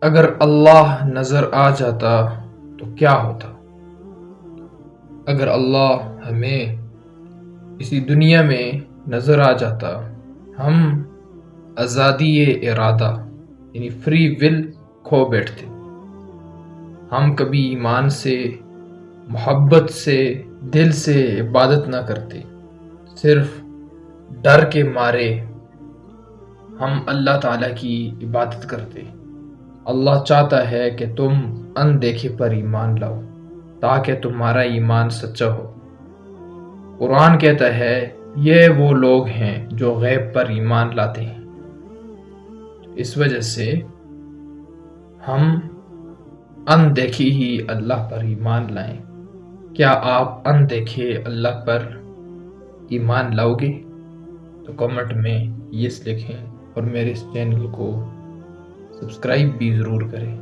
اگر اللہ نظر آ جاتا تو کیا ہوتا؟ اگر اللہ ہمیں اسی دنیا میں نظر آ جاتا، ہم آزادی ارادہ یعنی فری ول کھو بیٹھتے۔ ہم کبھی ایمان سے، محبت سے، دل سے عبادت نہ کرتے، صرف ڈر کے مارے ہم اللہ تعالیٰ کی عبادت کرتے۔ اللہ چاہتا ہے کہ تم اندیکھے پر ایمان لاؤ تاکہ تمہارا ایمان سچا ہو۔ قرآن کہتا ہے یہ وہ لوگ ہیں جو غیب پر ایمان لاتے ہیں۔ اس وجہ سے ہم اندیکھی ہی اللہ پر ایمان لائیں۔ کیا آپ اندیکھے اللہ پر ایمان لاؤ گے؟ تو کمنٹ میں یس لکھیں اور میرے اس چینل کو سبسکرائب بھی ضرور کریں۔